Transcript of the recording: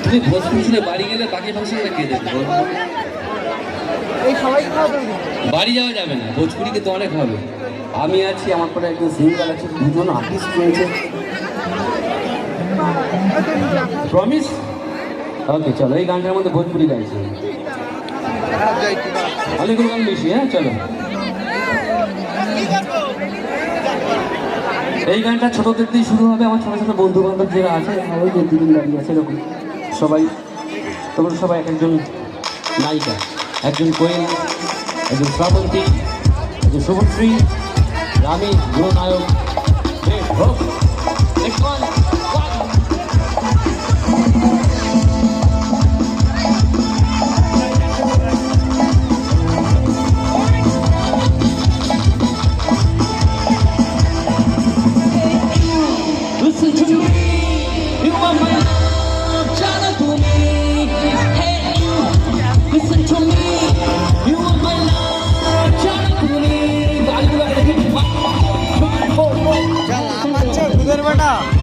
তুমি ভোজপুরি শুনে বাড়ি গেলে বাকি ফাংশনটা কে দেখবে? বাড়ি যাওয়া যাবে না, ভোজপুরি কিন্তু অনেক হবে। আমি আছি, আমার পরে একজন সিঙ্গার আছে, দুজন আর্টিস্ট রয়েছে। প্রমিস? ওকে চলো, এই গানটার মধ্যে ভোজপুরি গাইছি, অনেকগুলো গান বেশি। হ্যাঁ চলো, এই গানটা ছোটদের দিয়ে শুরু হবে। আমার ছোটো ছোটো বন্ধু বান্ধব যারা আছে, ওই যে দুদিন দাঁড়িয়ে আছে এরকম সবাই, তোমরা সবাই এক একজন নায়িকা, একজন কোয়েল, একজন শ্রাবন্তী, একজন শুভশ্রী, রামি গুরুনায়ক। Next one